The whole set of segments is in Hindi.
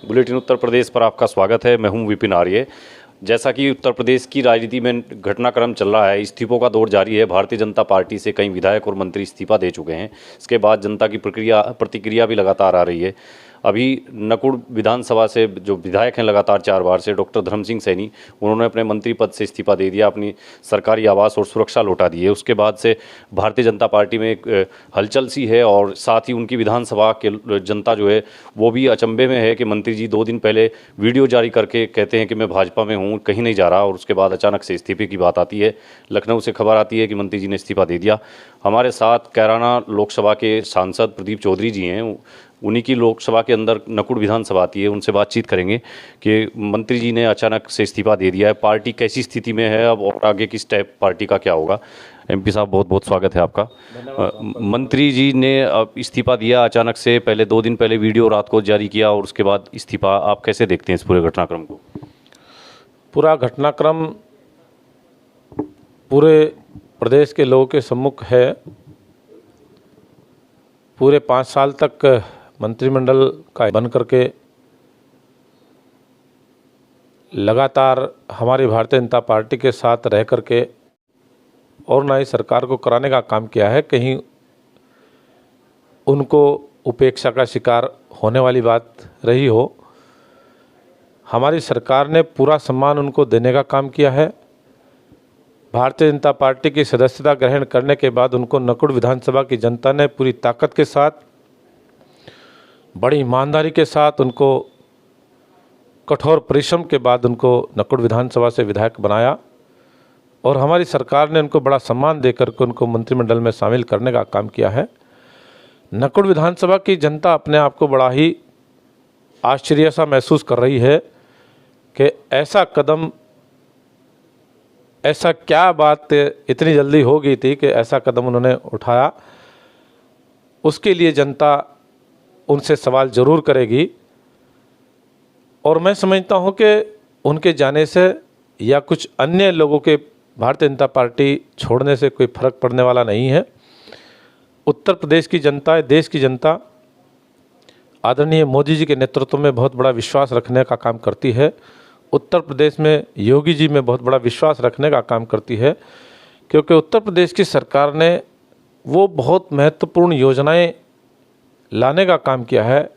बुलेटिन उत्तर प्रदेश पर आपका स्वागत है। मैं हूं विपिन आर्य। जैसा कि उत्तर प्रदेश की राजनीति में घटनाक्रम चल रहा है, इस्तीफों का दौर जारी है। भारतीय जनता पार्टी से कई विधायक और मंत्री इस्तीफा दे चुके हैं। इसके बाद जनता की प्रतिक्रिया भी लगातार आ रही है। अभी नकुड़ विधानसभा से जो विधायक हैं लगातार 4 बार से, डॉक्टर धर्म सिंह सैनी, उन्होंने अपने मंत्री पद से इस्तीफा दे दिया, अपनी सरकारी आवास और सुरक्षा लौटा दी है। उसके बाद से भारतीय जनता पार्टी में एक हलचल सी है और साथ ही उनकी विधानसभा के जनता जो है वो भी अचंभे में है कि मंत्री जी 2 दिन पहले वीडियो जारी करके कहते हैं कि मैं भाजपा में हूँ, कहीं नहीं जा रहा, और उसके बाद अचानक से इस्तीफे की बात आती है। लखनऊ से खबर आती है कि मंत्री जी ने इस्तीफा दे दिया। हमारे साथ कैराना लोकसभा के सांसद प्रदीप चौधरी जी हैं, उन्हीं की लोकसभा के अंदर नकुड़ विधानसभा आती है। उनसे बातचीत करेंगे कि मंत्री जी ने अचानक से इस्तीफा दे दिया है, पार्टी कैसी स्थिति में है अब और आगे की स्टेप पार्टी का क्या होगा। एमपी साहब, बहुत बहुत स्वागत है आपका। मंत्री जी ने अब इस्तीफा दिया अचानक से, पहले 2 दिन पहले वीडियो रात को जारी किया और उसके बाद इस्तीफा। आप कैसे देखते हैं इस पूरे घटनाक्रम को? पूरा घटनाक्रम पूरे प्रदेश के लोगों के सम्मुख है। पूरे 5 साल तक मंत्रिमंडल का बन करके लगातार हमारी भारतीय जनता पार्टी के साथ रह करके और ना ही सरकार को कराने का काम किया है, कहीं उनको उपेक्षा का शिकार होने वाली बात रही हो। हमारी सरकार ने पूरा सम्मान उनको देने का काम किया है। भारतीय जनता पार्टी की सदस्यता ग्रहण करने के बाद उनको नकुड़ विधानसभा की जनता ने पूरी ताकत के साथ, बड़ी ईमानदारी के साथ, उनको कठोर परिश्रम के बाद उनको नकुड़ विधानसभा से विधायक बनाया और हमारी सरकार ने उनको बड़ा सम्मान देकर के उनको मंत्रिमंडल में शामिल करने का काम किया है। नकुड़ विधानसभा की जनता अपने आप को बड़ा ही आश्चर्य सा महसूस कर रही है कि ऐसा क्या बात इतनी जल्दी हो गई थी कि ऐसा कदम उन्होंने उठाया। उसके लिए जनता उनसे सवाल ज़रूर करेगी और मैं समझता हूं कि उनके जाने से या कुछ अन्य लोगों के भारतीय जनता पार्टी छोड़ने से कोई फर्क पड़ने वाला नहीं है। उत्तर प्रदेश की जनता, देश की जनता आदरणीय मोदी जी के नेतृत्व में बहुत बड़ा विश्वास रखने का काम करती है। उत्तर प्रदेश में योगी जी में बहुत बड़ा विश्वास रखने का काम करती है, क्योंकि उत्तर प्रदेश की सरकार ने वो बहुत महत्वपूर्ण योजनाएं लाने का काम किया है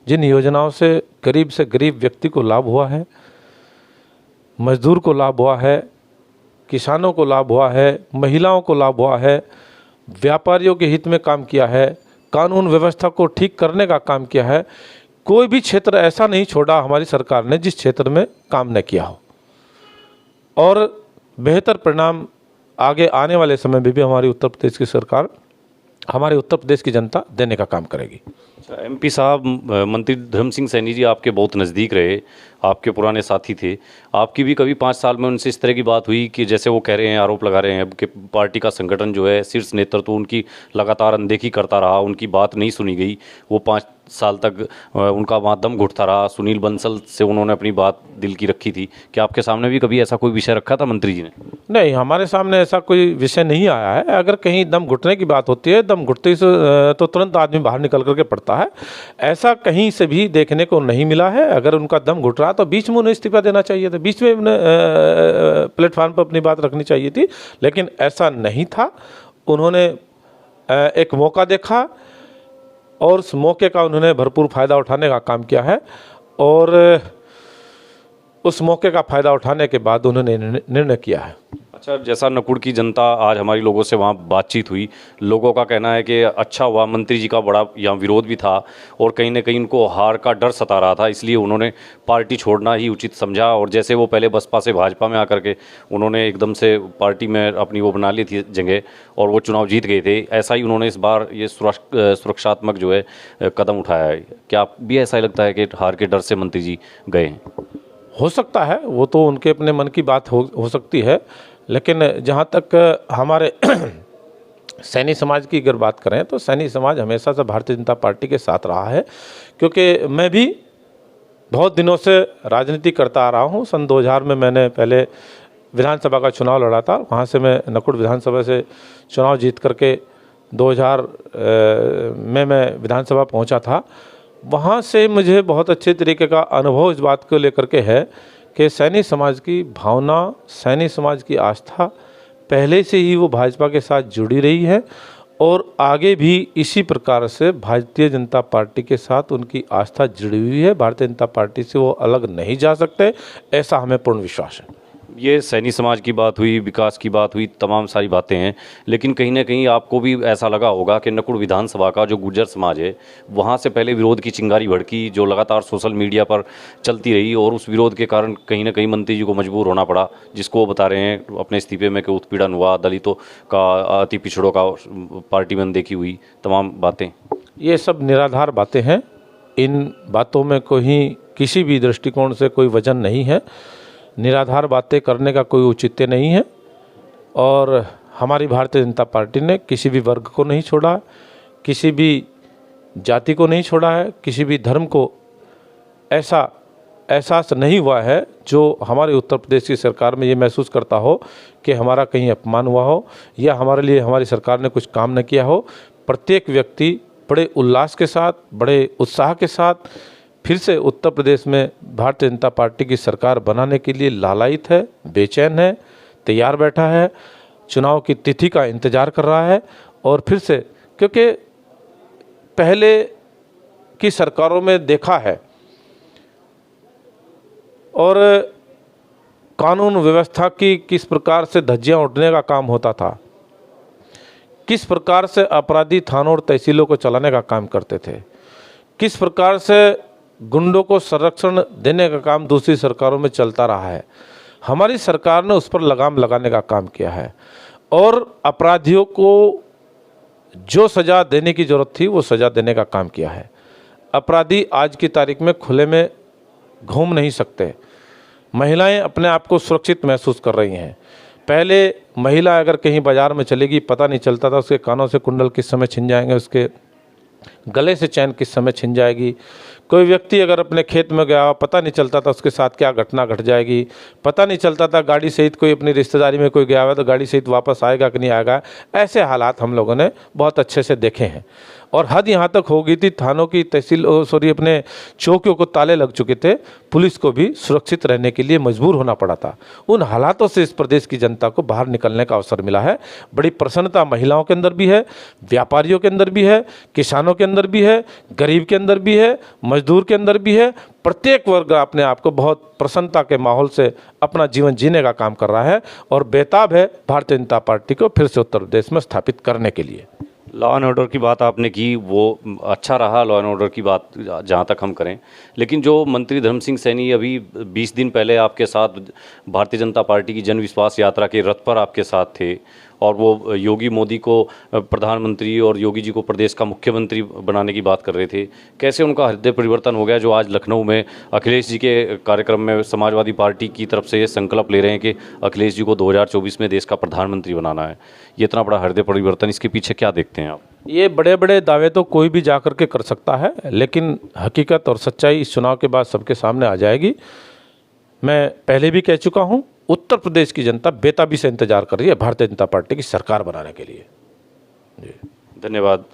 जिन योजनाओं से गरीब व्यक्ति को लाभ हुआ है, मजदूर को लाभ हुआ है, किसानों को लाभ हुआ है, महिलाओं को लाभ हुआ है, व्यापारियों के हित में काम किया है, कानून व्यवस्था को ठीक करने का काम किया है। कोई भी क्षेत्र ऐसा नहीं छोड़ा हमारी सरकार ने जिस क्षेत्र में काम न किया हो, और बेहतर परिणाम आगे आने वाले समय में भी हमारी उत्तर प्रदेश की सरकार, हमारे उत्तर प्रदेश की जनता देने का काम करेगी। अच्छा, एमपी साहब, मंत्री धर्म सिंह सैनी जी आपके बहुत नज़दीक रहे, आपके पुराने साथी थे। आपकी भी कभी 5 साल में उनसे इस तरह की बात हुई कि जैसे वो कह रहे हैं, आरोप लगा रहे हैं कि पार्टी का संगठन जो है, शीर्ष नेतृत्व उनकी लगातार अनदेखी करता रहा, उनकी बात नहीं सुनी गई, वो 5 साल तक उनका वहाँ दम घुटता रहा। सुनील बंसल से उन्होंने अपनी बात दिल की रखी थी। क्या आपके सामने भी कभी ऐसा कोई विषय रखा था मंत्री जी ने? नहीं, हमारे सामने ऐसा कोई विषय नहीं आया है। अगर कहीं दम घुटने की बात होती है, दम घुटते ही से तो तुरंत आदमी बाहर निकल करके पड़ता है। ऐसा कहीं से भी देखने को नहीं मिला है। अगर उनका दम घुट रहा तो बीच में उन्हें इस्तीफा देना चाहिए था, बीच में उन्हें प्लेटफॉर्म पर अपनी बात रखनी चाहिए थी, लेकिन ऐसा नहीं था। उन्होंने एक मौका देखा और उस मौके का उन्होंने भरपूर फ़ायदा उठाने का काम किया है और उस मौके का फ़ायदा उठाने के बाद उन्होंने निर्णय किया है। अच्छा, जैसा नकुड़ की जनता, आज हमारी लोगों से वहाँ बातचीत हुई, लोगों का कहना है कि अच्छा हुआ, मंत्री जी का बड़ा यहाँ विरोध भी था और कहीं ना कहीं उनको हार का डर सता रहा था, इसलिए उन्होंने पार्टी छोड़ना ही उचित समझा। और जैसे वो पहले बसपा से भाजपा में आकर के उन्होंने एकदम से पार्टी में अपनी वो बना ली थी जगह और वो चुनाव जीत गए थे, ऐसा ही उन्होंने इस बार ये सुरक्षात्मक जो है कदम उठाया है। क्या आप भी ऐसा ही लगता है कि हार के डर से मंत्री जी गए हैं? हो सकता है, वो तो उनके अपने मन की बात हो सकती है, लेकिन जहाँ तक हमारे सैनी समाज की अगर बात करें तो सैनी समाज हमेशा से भारतीय जनता पार्टी के साथ रहा है, क्योंकि मैं भी बहुत दिनों से राजनीति करता आ रहा हूँ। सन 2000 में मैंने पहले विधानसभा का चुनाव लड़ा था, वहाँ से मैं नकुड़ विधानसभा से चुनाव जीत करके 2000 में मैं विधानसभा पहुँचा था वहाँ से मुझे बहुत अच्छे तरीके का अनुभव इस बात को लेकर के है कि सैनी समाज की भावना, सैनी समाज की आस्था पहले से ही वो भाजपा के साथ जुड़ी रही है और आगे भी इसी प्रकार से भारतीय जनता पार्टी के साथ उनकी आस्था जुड़ी हुई है। भारतीय जनता पार्टी से वो अलग नहीं जा सकते, ऐसा हमें पूर्ण विश्वास है। ये सैनी समाज की बात हुई, विकास की बात हुई, तमाम सारी बातें हैं, लेकिन कहीं ना कहीं आपको भी ऐसा लगा होगा कि नकुड़ विधानसभा का जो गुर्जर समाज है वहाँ से पहले विरोध की चिंगारी भड़की, जो लगातार सोशल मीडिया पर चलती रही और उस विरोध के कारण कहीं ना कहीं मंत्री जी को मजबूर होना पड़ा, जिसको वो बता रहे हैं अपने इस्तीफे में कि उत्पीड़न हुआ, दलितों का, अति पिछड़ों का पार्टी में अनदेखी हुई, तमाम बातें। ये सब निराधार बातें हैं। इन बातों में कोई किसी भी दृष्टिकोण से कोई वजन नहीं है। निराधार बातें करने का कोई औचित्य नहीं है और हमारी भारतीय जनता पार्टी ने किसी भी वर्ग को नहीं छोड़ा, किसी भी जाति को नहीं छोड़ा है, किसी भी धर्म को ऐसा एहसास नहीं हुआ है जो हमारे उत्तर प्रदेश की सरकार में ये महसूस करता हो कि हमारा कहीं अपमान हुआ हो या हमारे लिए हमारी सरकार ने कुछ काम न किया हो। प्रत्येक व्यक्ति बड़े उल्लास के साथ, बड़े उत्साह के साथ फिर से उत्तर प्रदेश में भारतीय जनता पार्टी की सरकार बनाने के लिए लालायित है, बेचैन है, तैयार बैठा है, चुनाव की तिथि का इंतज़ार कर रहा है। और फिर से, क्योंकि पहले की सरकारों में देखा है और कानून व्यवस्था की किस प्रकार से धज्जियां उड़ने का काम होता था, किस प्रकार से अपराधी थानों और तहसीलों को चलाने का काम करते थे, किस प्रकार से गुंडों को संरक्षण देने का काम दूसरी सरकारों में चलता रहा है। हमारी सरकार ने उस पर लगाम लगाने का काम किया है और अपराधियों को जो सज़ा देने की ज़रूरत थी वो सज़ा देने का काम किया है। अपराधी आज की तारीख में खुले में घूम नहीं सकते। महिलाएं अपने आप को सुरक्षित महसूस कर रही हैं। पहले महिला अगर कहीं बाज़ार में चलेगी पता नहीं चलता था, उसके कानों से कुंडल किस समय छिन जाएंगे, उसके गले से चैन किस समय छिन जाएगी। कोई व्यक्ति अगर अपने खेत में गया पता नहीं चलता था उसके साथ क्या घटना घट जाएगी, पता नहीं चलता था गाड़ी सहित कोई अपनी रिश्तेदारी में कोई गया हुआ तो गाड़ी सहित वापस आएगा कि नहीं आएगा। ऐसे हालात हम लोगों ने बहुत अच्छे से देखे हैं और हद यहाँ तक हो गई थी, थानों की अपने चौकियों को ताले लग चुके थे, पुलिस को भी सुरक्षित रहने के लिए मजबूर होना पड़ा था। उन हालातों से इस प्रदेश की जनता को बाहर निकलने का अवसर मिला है। बड़ी प्रसन्नता महिलाओं के अंदर भी है, व्यापारियों के अंदर भी है, किसानों के अंदर भी है, गरीब के अंदर भी है, मजदूर के अंदर भी है। प्रत्येक वर्ग अपने आप को बहुत प्रसन्नता के माहौल से अपना जीवन जीने का काम कर रहा है और बेताब है भारतीय जनता पार्टी को फिर से उत्तर प्रदेश में स्थापित करने के लिए। लॉ एंड ऑर्डर की बात आपने की, वो अच्छा रहा लॉ एंड ऑर्डर की बात जहाँ तक हम करें, लेकिन जो मंत्री धर्म सिंह सैनी अभी 20 दिन पहले आपके साथ भारतीय जनता पार्टी की जन विश्वास यात्रा के रथ पर आपके साथ थे और वो योगी मोदी को प्रधानमंत्री और योगी जी को प्रदेश का मुख्यमंत्री बनाने की बात कर रहे थे, कैसे उनका हृदय परिवर्तन हो गया जो आज लखनऊ में अखिलेश जी के कार्यक्रम में समाजवादी पार्टी की तरफ से ये संकल्प ले रहे हैं कि अखिलेश जी को 2024 में देश का प्रधानमंत्री बनाना है। ये इतना बड़ा हृदय परिवर्तन, इसके पीछे क्या देखते हैं आप? ये बड़े बड़े दावे तो कोई भी जा कर के कर सकता है, लेकिन हकीकत और सच्चाई इस चुनाव के बाद सबके सामने आ जाएगी। मैं पहले भी कह चुका हूँ, उत्तर प्रदेश की जनता बेताबी से इंतजार कर रही है भारतीय जनता पार्टी की सरकार बनाने के लिए। जी धन्यवाद।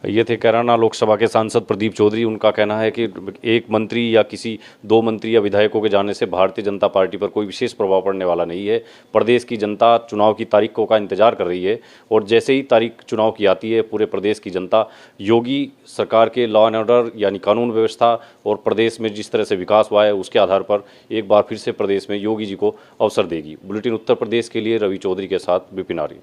ये थे कैराना लोकसभा के सांसद प्रदीप चौधरी। उनका कहना है कि एक मंत्री या किसी 2 मंत्री या विधायकों के जाने से भारतीय जनता पार्टी पर कोई विशेष प्रभाव पड़ने वाला नहीं है। प्रदेश की जनता चुनाव की तारीखों का इंतजार कर रही है और जैसे ही तारीख चुनाव की आती है पूरे प्रदेश की जनता योगी सरकार के लॉ एंड ऑर्डर यानी कानून व्यवस्था और प्रदेश में जिस तरह से विकास हुआ है उसके आधार पर एक बार फिर से प्रदेश में योगी जी को अवसर देगी। बुलेटिन उत्तर प्रदेश के लिए रवि चौधरी के साथ विपिन आर्य।